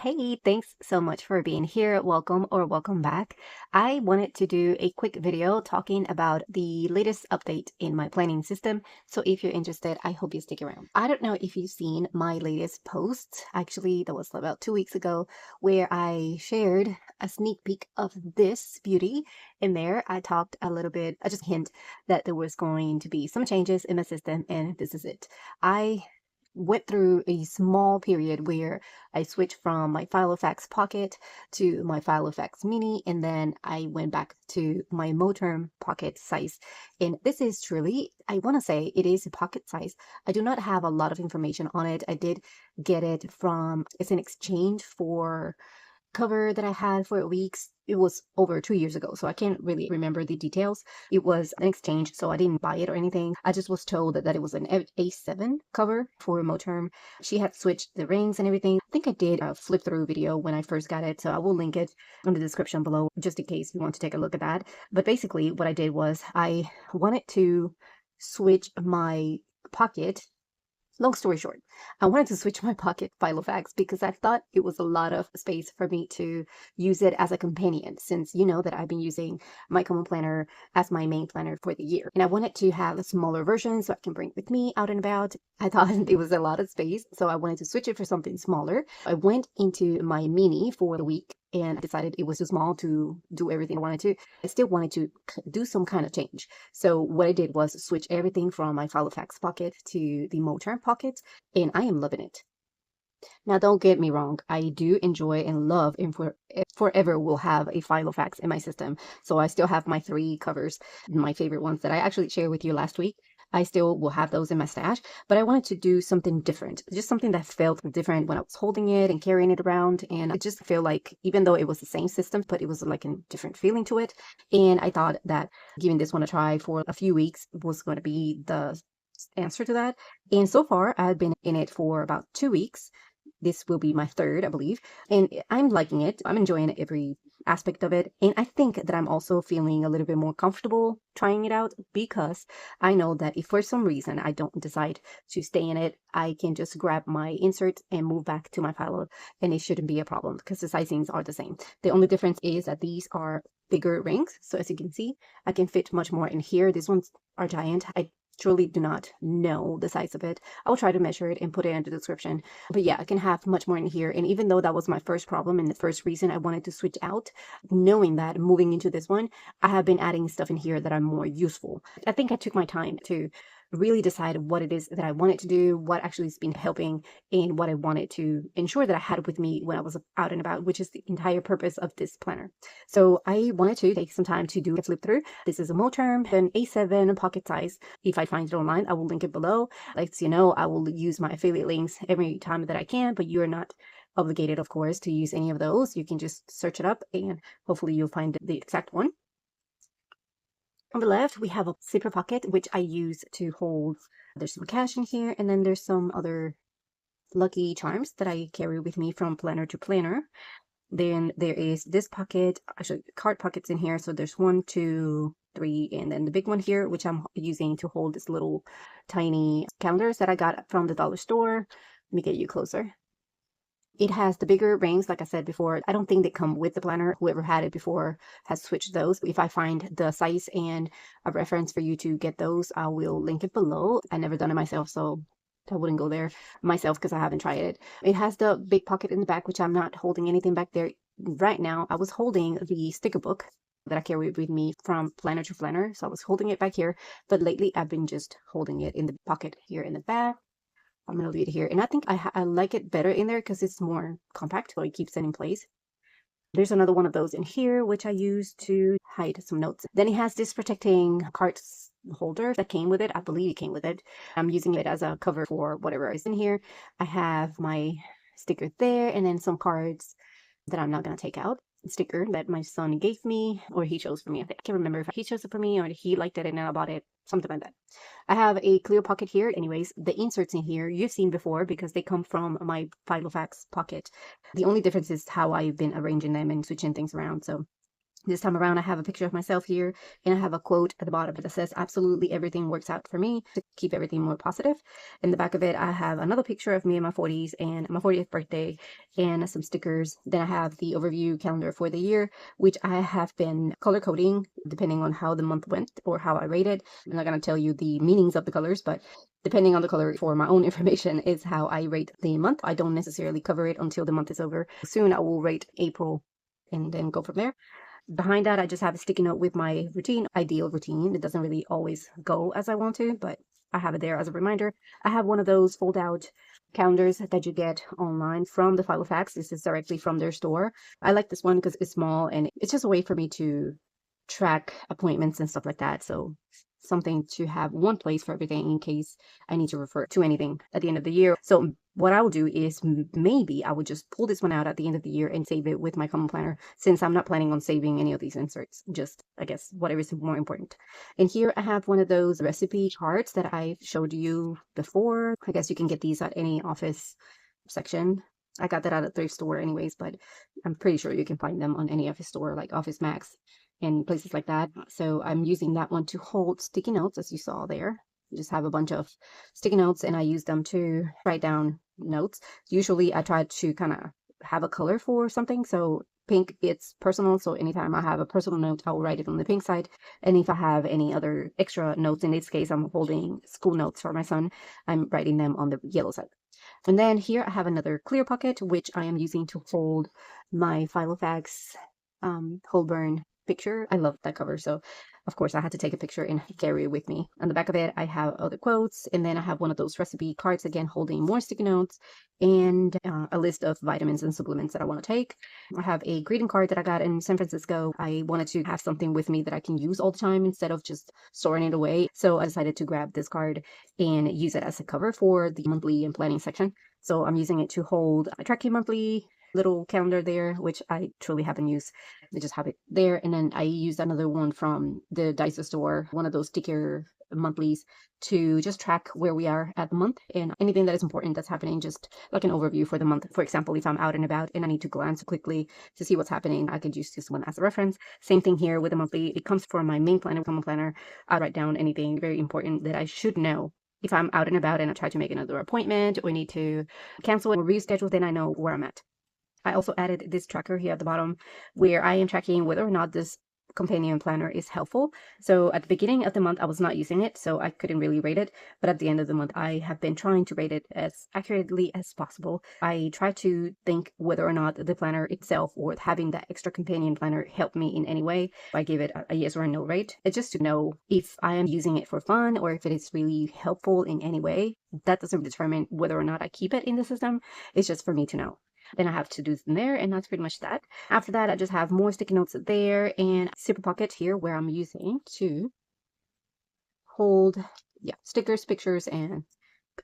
Hey, thanks so much for being here. Welcome or welcome back. I wanted to do a quick video talking about the latest update in my planning system. So if you're interested, I hope you stick around. I don't know if you've seen my latest post. Actually, that was about 2 weeks ago, where I shared a sneak peek of this beauty. In there, I talked a little bit, I just hint that there was going to be some changes in my system, and this is it. I went through a small period where I switched from my Filofax Pocket to my Filofax Mini, and then I went back to my moterm pocket size. And this is truly, I want to say it is a pocket size. I do not have a lot of information on it. I did get it from, it's an exchange for cover that I had for weeks. It was over 2 years ago, so I can't really remember the details. It was an exchange, so I didn't buy it or anything. I just was told that it was an A7 cover for moterm. She had switched the rings and everything. I think I did a flip through video when I first got it, so I will link it in the description below just in case you want to take a look at that. But basically what I did was I wanted to switch my pocket. Long story short, I wanted to switch my pocket Filofax because I thought it was a lot of space for me to use it as a companion, since you know that I've been using my common planner as my main planner for the year. And I wanted to have a smaller version so I can bring it with me out and about. I thought it was a lot of space, so I wanted to switch it for something smaller. I went into my mini for the week and decided it was too small to do everything I wanted to. I still wanted to do some kind of change. So what I did was switch everything from my Filofax pocket to the moterm pocket, and I am loving it. Now, don't get me wrong, I do enjoy and love and forever will have a Filofax in my system. So I still have my 3 covers, my favorite ones that I actually shared with you last week. I still will have those in my stash, but I wanted to do something different, just something that felt different when I was holding it and carrying it around. And I just feel like, even though it was the same system, but it was like a different feeling to it. And I thought that giving this one a try for a few weeks was going to be the answer to that. And so far, I've been in it for about 2 weeks. This will be my third, I believe, and I'm liking it. I'm enjoying every aspect of it, and I think that I'm also feeling a little bit more comfortable trying it out because I know that if for some reason I don't decide to stay in it, I can just grab my inserts and move back to my Philo, and it shouldn't be a problem because the sizings are the same. The only difference is that these are bigger rings, so as you can see, I can fit much more in here. These ones are giant. I truly do not know the size of it. I will try to measure it and put it in the description. But yeah, I can have much more in here. And even though that was my first problem and the first reason I wanted to switch out, knowing that moving into this one, I have been adding stuff in here that are more useful. I think I took my time to really decide what it is that I wanted to do, what actually has been helping, and what I wanted to ensure that I had with me when I was out and about, which is the entire purpose of this planner. So I wanted to take some time to do a flip through. This is a moterm, an A7 pocket size. If I find it online, I will link it below. Like you know, I will use my affiliate links every time that I can, but you're not obligated, of course, to use any of those. You can just search it up and hopefully you'll find the exact one. On the left, we have a zipper pocket, which I use to hold, there's some cash in here, and then there's some other lucky charms that I carry with me from planner to planner. Then there is this pocket, actually card pockets in here. So there's 1, 2, 3, and then the big one here, which I'm using to hold this little tiny calendars that I got from the dollar store. Let me get you closer. It has the bigger rings, like I said before. I don't think they come with the planner. Whoever had it before has switched those. If I find the size and a reference for you to get those, I will link it below. I never done it myself, so I wouldn't go there myself because I haven't tried it. It has the big pocket in the back, which I'm not holding anything back there right now. I was holding the sticker book that I carry with me from planner to planner, so I was holding it back here, but lately I've been just holding it in the pocket here in the back. I'm gonna leave it here, and I think I like it better in there because it's more compact, so it keeps it in place. There's another one of those in here, which I use to hide some notes. Then it has this protecting cards holder that came with it. I believe it came with it. I'm using it as a cover for whatever is in here. I have my sticker there, and then some cards that I'm not gonna take out. Sticker that my son gave me, or he chose for me. I can't remember if he chose it for me or he liked it and I bought it, something like that. I have a clear pocket here. Anyways, the inserts in here you've seen before because they come from my Filofax pocket. The only difference is how I've been arranging them and switching things around. So This time around, I have a picture of myself here, and I have a quote at the bottom that says, absolutely everything works out for me, to keep everything more positive. In the back of it, I have another picture of me in my 40s and my 40th birthday and some stickers. Then I have the overview calendar for the year, which I have been color coding depending on how the month went or how I rated. I'm not going to tell you the meanings of the colors, but depending on the color for my own information is how I rate the month. I don't necessarily cover it until the month is over. Soon I will rate April and then go from there. Behind that, I just have a sticky note with my routine, ideal routine. It doesn't really always go as I want to, but I have it there as a reminder. I have one of those fold out calendars that you get online from the Filofax. This is directly from their store. I like this one because it's small and it's just a way for me to track appointments and stuff like that. So something to have one place for everything in case I need to refer to anything at the end of the year. So what I will do is maybe I would just pull this one out at the end of the year and save it with my common planner, since I'm not planning on saving any of these inserts, just I guess whatever is more important. And here I have one of those recipe cards that I showed you before. I guess you can get these at any office section. I got that at a thrift store anyways, but I'm pretty sure you can find them on any office store like Office Max and places like that. So I'm using that one to hold sticky notes, as you saw there. I just have a bunch of sticky notes and I use them to write down notes. Usually I try to kind of have a color for something. So pink, it's personal. So anytime I have a personal note, I will write it on the pink side. And if I have any other extra notes, in this case, I'm holding school notes for my son, I'm writing them on the yellow side. And then here I have another clear pocket, which I am using to hold my Filofax Holborn picture. I love that cover, so of course I had to take a picture and carry it with me. On the back of it, I have other quotes, and then I have one of those recipe cards, again holding more sticky notes and a list of vitamins and supplements that I want to take. I have a greeting card that I got in San Francisco. I wanted to have something with me that I can use all the time instead of just storing it away, so I decided to grab this card and use it as a cover for the monthly and planning section. So I'm using it to hold a tracking monthly little calendar there, which I truly haven't used. I just have it there. And then I used another one from the Dyson store, one of those sticker monthlies, to just track where we are at the month and anything that is important that's happening, just like an overview for the month. For example, if I'm out and about and I need to glance quickly to see what's happening, I could use this one as a reference. Same thing here with the monthly. It comes from my main planner, common planner. I write down anything very important that I should know if I'm out and about and I try to make another appointment or need to cancel or reschedule, then I know where I'm at. I also added this tracker here at the bottom where I am tracking whether or not this companion planner is helpful. So at the beginning of the month, I was not using it, so I couldn't really rate it. But at the end of the month, I have been trying to rate it as accurately as possible. I try to think whether or not the planner itself or having that extra companion planner helped me in any way. I give it a yes or a no rate. It's just to know if I am using it for fun or if it is really helpful in any way. That doesn't determine whether or not I keep it in the system. It's just for me to know. Then I have to-dos in there, and that's pretty much that. After that, I just have more sticky notes there and zipper pocket here where I'm using to hold, yeah, stickers, pictures, and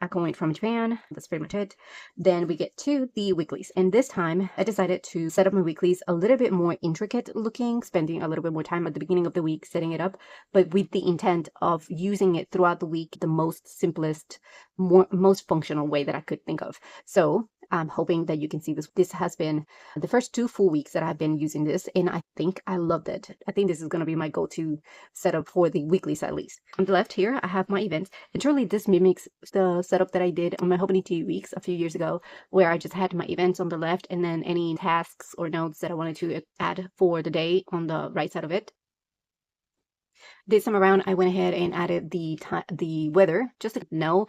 a coin from Japan. That's pretty much it. Then we get to the weeklies, and this time I decided to set up my weeklies a little bit more intricate looking, spending a little bit more time at the beginning of the week setting it up, but with the intent of using it throughout the week the most simplest, most functional way that I could think of. So I'm hoping that you can see this. This has been the first 2 full weeks that I've been using this, and I think I loved it. I think this is going to be my go-to setup for the weeklies at least. On the left here, I have my events, and surely this mimics the setup that I did on my Hoping Tea weeks a few years ago, where I just had my events on the left and then any tasks or notes that I wanted to add for the day on the right side of it. This time around, I went ahead and added the weather, just to know.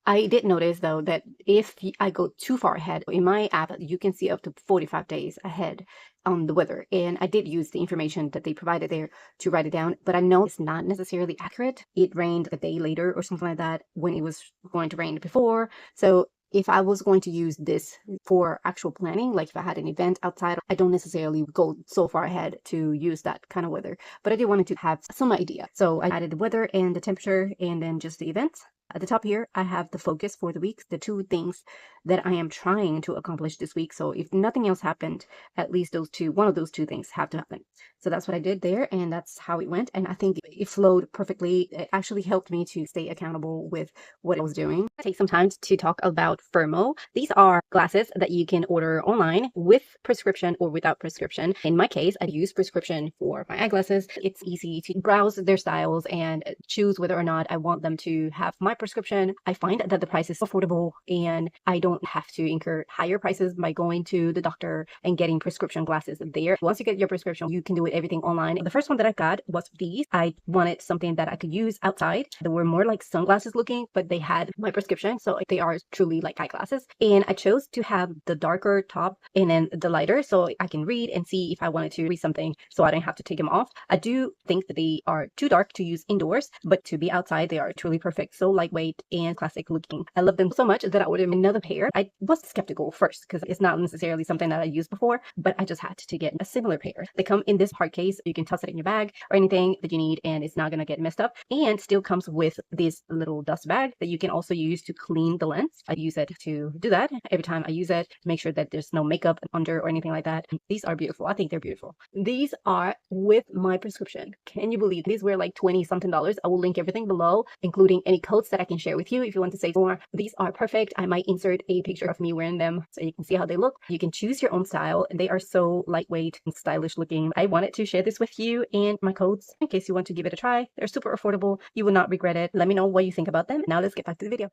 I did notice though that if I go too far ahead in my app, you can see up to 45 days ahead on the weather. And I did use the information that they provided there to write it down, but I know it's not necessarily accurate. It rained a day later or something like that when it was going to rain before. So if I was going to use this for actual planning, like if I had an event outside, I don't necessarily go so far ahead to use that kind of weather, but I did wanted to have some idea. So I added the weather and the temperature and then just the events. At the top here, I have the focus for the week, the 2 things that I am trying to accomplish this week. So if nothing else happened, at least one of those 2 things have to happen. So that's what I did there, and that's how it went. And I think it flowed perfectly. It actually helped me to stay accountable with what I was doing. Take some time to talk about Fermo. These are glasses that you can order online with prescription or without prescription. In my case, I use prescription for my eyeglasses. It's easy to browse their styles and choose whether or not I want them to have my prescription. I find that the price is affordable and I don't have to incur higher prices by going to the doctor and getting prescription glasses there. Once you get your prescription, you can do everything online. The first one that I got was these. I wanted something that I could use outside. They were more like sunglasses looking, but they had my prescription, so they are truly like eyeglasses. And I chose to have the darker top and then the lighter so I can read and see if I wanted to read something so I don't have to take them off. I do think that they are too dark to use indoors, but to be outside, they are truly perfect. So lightweight and classic looking. I love them so much that I ordered another pair. I was skeptical first because it's not necessarily something that I used before, but I just had to get a similar pair. They come in this hard case. You can toss it in your bag or anything that you need, and it's not going to get messed up. And still comes with this little dust bag that you can also use to clean the lens. I use it to do that. Every time I use it, make sure that there's no makeup under or anything like that. These are beautiful. I think they're beautiful. These are with my prescription. Can you believe these were like 20 something dollars? I will link everything below, including any codes that I can share with you if you want to save more. These are perfect. I might insert a picture of me wearing them so you can see how they look. You can choose your own style. They are so lightweight and stylish looking. I wanted to share this with you and my codes in case you want to give it a try. They're super affordable. You will not regret it. Let me know what you think about them. Now let's get back to the video.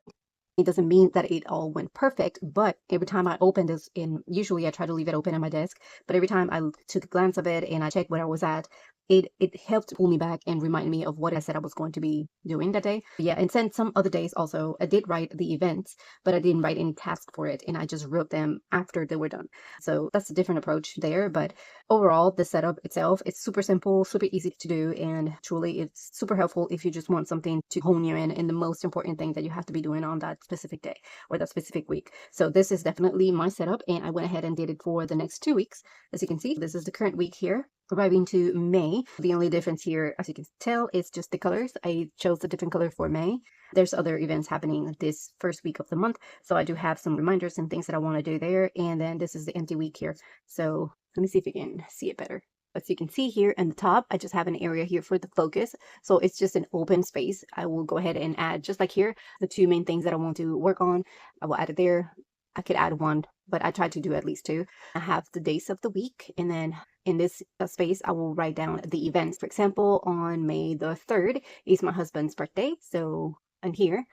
It doesn't mean that it all went perfect, but every time I opened this, usually I try to leave it open on my desk, but every time I took a glance of it and I checked where I was at, it helped pull me back and remind me of what I said I was going to be doing that day. Yeah, and then some other days also, I did write the events, but I didn't write any tasks for it, and I just wrote them after they were done. So that's a different approach there, but overall, the setup itself, it's super simple, super easy to do, and truly it's super helpful if you just want something to hone you in the most important thing that you have to be doing on that specific day or that specific week. So this is definitely my setup, and I went ahead and did it for the next 2 weeks. As you can see, this is the current week here, arriving to May. The only difference here, as you can tell, is just the colors. I chose a different color for May. There's other events happening this first week of the month, so I do have some reminders and things that I want to do there. And then this is the empty week here. So let me see if you can see it better. As you can see here in the top, I just have an area here for the focus. So it's just an open space. I will go ahead and add, just like here, the 2 main things that I want to work on. I will add it there. I could add 1, but I try to do at least 2. I have the days of the week, and then in this space, I will write down the events. For example, on May the 3rd is my husband's birthday. So, and here,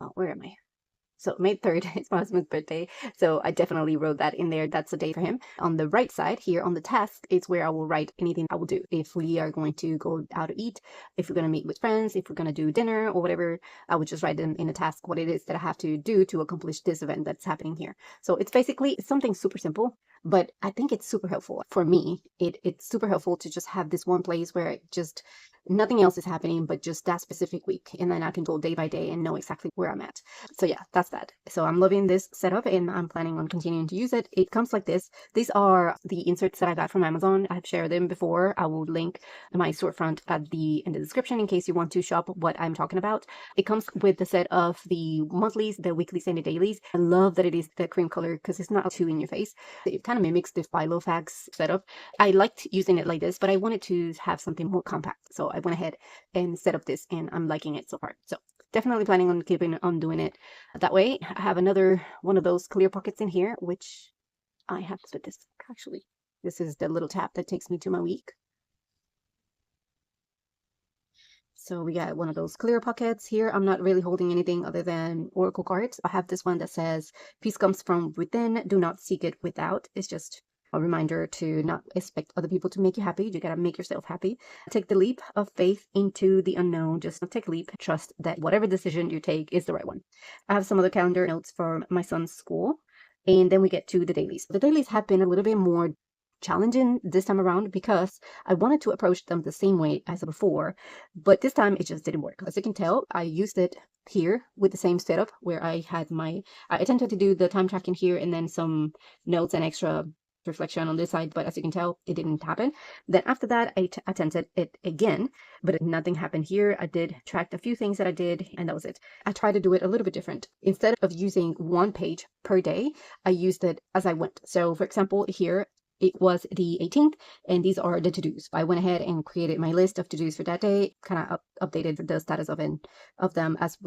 oh, where am I? So May 3rd is my husband's birthday. So I definitely wrote that in there. That's a day for him. On the right side here on the task, it's where I will write anything I will do. If we are going to go out to eat, if we're going to meet with friends, if we're going to do dinner or whatever, I would just write them in a task what it is that I have to do to accomplish this event that's happening here. So it's basically something super simple, but I think it's super helpful. For me, it's super helpful to just have this one place where just nothing else is happening but just that specific week, and then I can go day by day and know exactly where I'm at. So yeah, that's that. So I'm loving this setup and I'm planning on continuing to use it. It comes like this. These are the inserts that I got from Amazon. I've shared them before. I will link my storefront in the description in case you want to shop what I'm talking about. It comes with the set of the monthlies, the weeklies, and the dailies. I love that it is the cream color because it's not too in your face. It kind of mimics the Filofax setup. I liked using it like this, but I wanted to have something more compact. So I went ahead and set up this, and I'm liking it so far. So definitely planning on keeping on doing it that way. I have another one of those clear pockets in here, which I have to put this actually. This is the little tab that takes me to my week. So we got one of those clear pockets here. I'm not really holding anything other than oracle cards. I have this one that says, "Peace comes from within, do not seek it without." It's just a reminder to not expect other people to make you happy. You gotta make yourself happy. Take the leap of faith into the unknown. Just take a leap. Trust that whatever decision you take is the right one. I have some other calendar notes for my son's school. And then we get to the dailies. The dailies have been a little bit more challenging this time around because I wanted to approach them the same way as before, but this time it just didn't work. As you can tell, I used it here with the same setup where I attempted to do the time tracking here and then some notes and extra reflection on this side, but as you can tell, it didn't happen. Then after that, I attempted it again, but nothing happened here. I did track a few things that I did, and that was it. I tried to do it a little bit different. Instead of using one page per day, I used it as I went. So for example, here, it was the 18th, and these are the to-dos. I went ahead and created my list of to-dos for that day, kind of updated the status of them as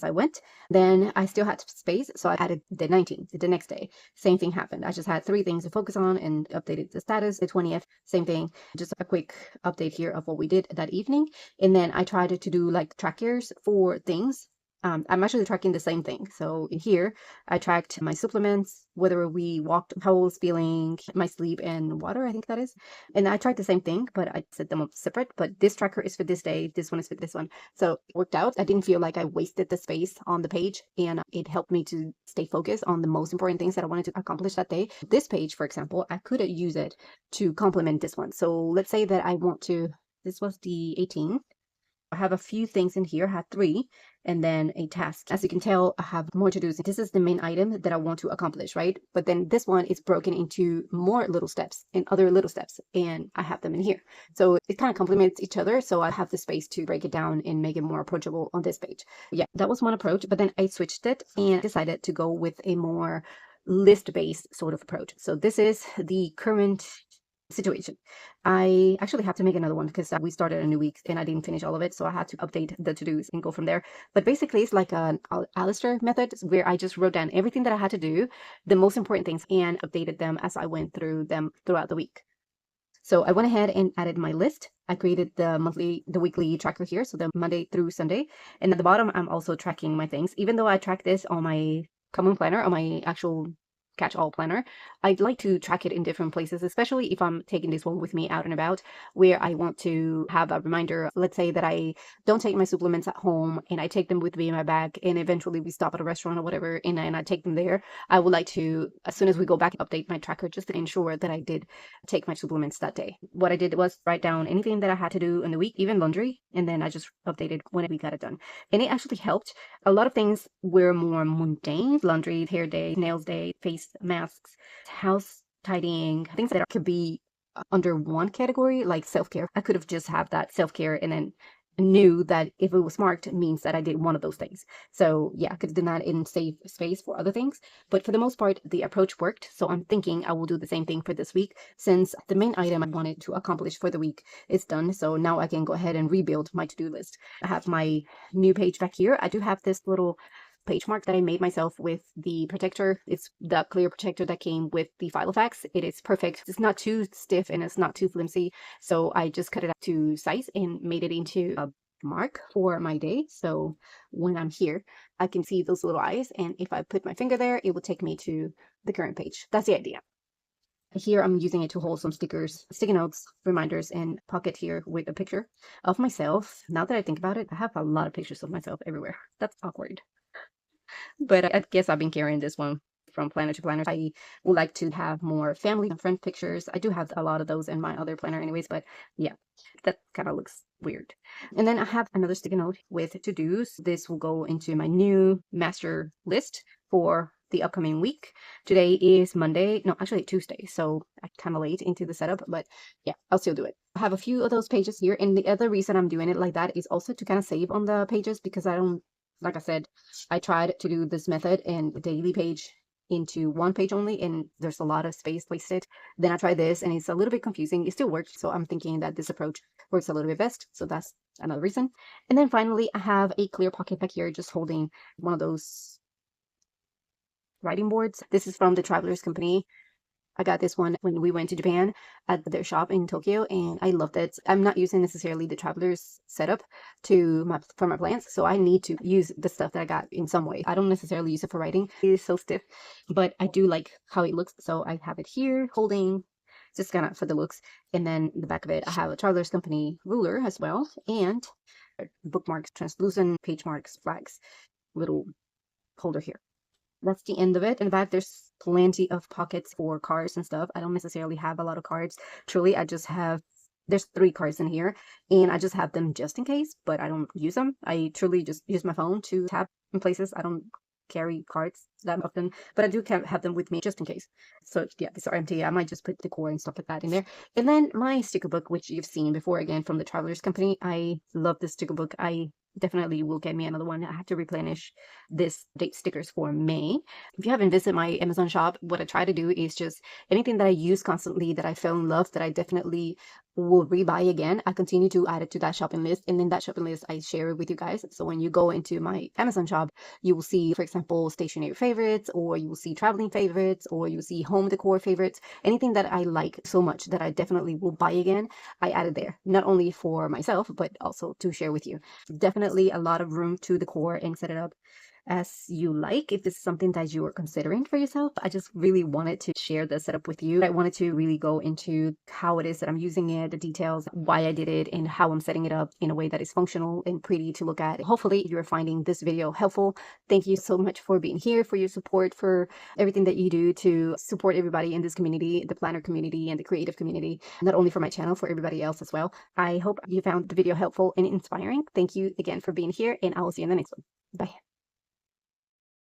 I went. Then I still had space, so I added the 19th, the next day. Same thing happened. I just had 3 things to focus on and updated the status. The 20th, same thing. Just a quick update here of what we did that evening. And then I tried to do like trackers for things. I'm actually tracking the same thing. So in here, I tracked my supplements, whether we walked, how I was feeling, my sleep, and water, I think that is. And I tracked the same thing, but I set them up separate. But this tracker is for this day, this one is for this one. So it worked out. I didn't feel like I wasted the space on the page, and it helped me to stay focused on the most important things that I wanted to accomplish that day. This page, for example, I could use it to complement this one. So let's say that I want to, this was the 18th. I have a few things in here. I have 3, and then a task. As you can tell, I have more to do's. This is the main item that I want to accomplish, right? But then this one is broken into more little steps and other little steps, and I have them in here. So it kind of complements each other. So I have the space to break it down and make it more approachable on this page. Yeah, that was one approach, but then I switched it and decided to go with a more list-based sort of approach. So this is the current situation. I actually have to make another one because we started a new week and I didn't finish all of it, so I had to update the to-dos and go from there. But basically, it's like an Alistair method where I just wrote down everything that I had to do, the most important things, and updated them as I went through them throughout the week. So I went ahead and added my list. I created the weekly tracker here, so the Monday through Sunday. And at the bottom, I'm also tracking my things. Even though I track this on my common planner, on my actual catch-all planner, I'd like to track it in different places, especially if I'm taking this one with me out and about, where I want to have a reminder. Let's say that I don't take my supplements at home and I take them with me in my bag, and eventually we stop at a restaurant or whatever, and I take them there. I would like to, as soon as we go back, update my tracker just to ensure that I did take my supplements that day. What I did was write down anything that I had to do in the week, even laundry, and then I just updated when we got it done. And it actually helped. A lot of things were more mundane: laundry, hair day, nails day, face masks, house tidying, things that could be under one category, like self-care. I could have just had that self-care and then knew that if it was marked, it means that I did one of those things. So yeah, I could have done that and save space for other things. But for the most part, the approach worked. So I'm thinking I will do the same thing for this week, since the main item I wanted to accomplish for the week is done. So now I can go ahead and rebuild my to-do list. I have my new page back here. I do have this little page mark that I made myself with the protector. It's the clear protector that came with the Filofax. It is perfect. It's not too stiff and it's not too flimsy. So I just cut it up to size and made it into a mark for my day. So when I'm here, I can see those little eyes. And if I put my finger there, it will take me to the current page. That's the idea. Here I'm using it to hold some stickers, sticky notes, reminders, and pocket here with a picture of myself. Now that I think about it, I have a lot of pictures of myself everywhere. That's awkward. But I guess I've been carrying this one from planner to planner. I would like to have more family and friend pictures. I do have a lot of those in my other planner anyways, but yeah, that kind of looks weird. And then I have another sticky note with to-dos. This will go into my new master list for the upcoming week. Today is Monday, no, actually Tuesday, so I'm kind of late into the setup, but yeah, I'll still do it. I have a few of those pages here, and the other reason I'm doing it like that is also to kind of save on the pages, because I don't, like I said, I tried to do this method and daily page into one page only, and there's a lot of space wasted. Then I tried this and it's a little bit confusing. It still works, so I'm thinking that this approach works a little bit best. So that's another reason. And then finally, I have a clear pocket back here just holding one of those writing boards. This is from the Travelers Company. I got this one when we went to Japan at their shop in Tokyo, and I loved it. I'm not using necessarily the Travelers setup for my plants, so I need to use the stuff that I got in some way. I don't necessarily use it for writing. It is so stiff, but I do like how it looks, so I have it here holding, just kind of for the looks. And then in the back of it, I have a Travelers Company ruler as well, and bookmarks, translucent page marks, flags, little holder here. That's the end of it. In the back, there's plenty of pockets for cards and stuff. I don't necessarily have a lot of cards. Truly, I just have, there's 3 cards in here, and I just have them just in case, but I don't use them. I truly just use my phone to tap in places. I don't carry cards that often, but I do have them with me just in case. So yeah, these are empty. I might just put decor and stuff like that in there. And then my sticker book, which you've seen before, again from the Travelers Company. I love this sticker book. I definitely will get me another one. I have to replenish this date stickers for May. If you haven't visited my Amazon shop, what I try to do is just anything that I use constantly, that I fell in love, that I definitely will rebuy again, I continue to add it to that shopping list, and then that shopping list I share it with you guys. So when you go into my Amazon shop, you will see, for example, stationery favorites, or you will see traveling favorites, or you will see home decor favorites. Anything that I like so much that I definitely will buy again, I added there, not only for myself but also to share with you. Definitely a lot of room to decor and set it up as you like if this is something that you are considering for yourself. I just really wanted to share the setup with you. I wanted to really go into how it is that I'm using it, the details, why I did it, and how I'm setting it up in a way that is functional and pretty to look at. Hopefully you're finding this video helpful. Thank you so much for being here, for your support, for everything that you do to support everybody in this community, the planner community and the creative community, not only for my channel, for everybody else as well. I hope you found the video helpful and inspiring. Thank you again for being here, and I will see you in the next one. Bye.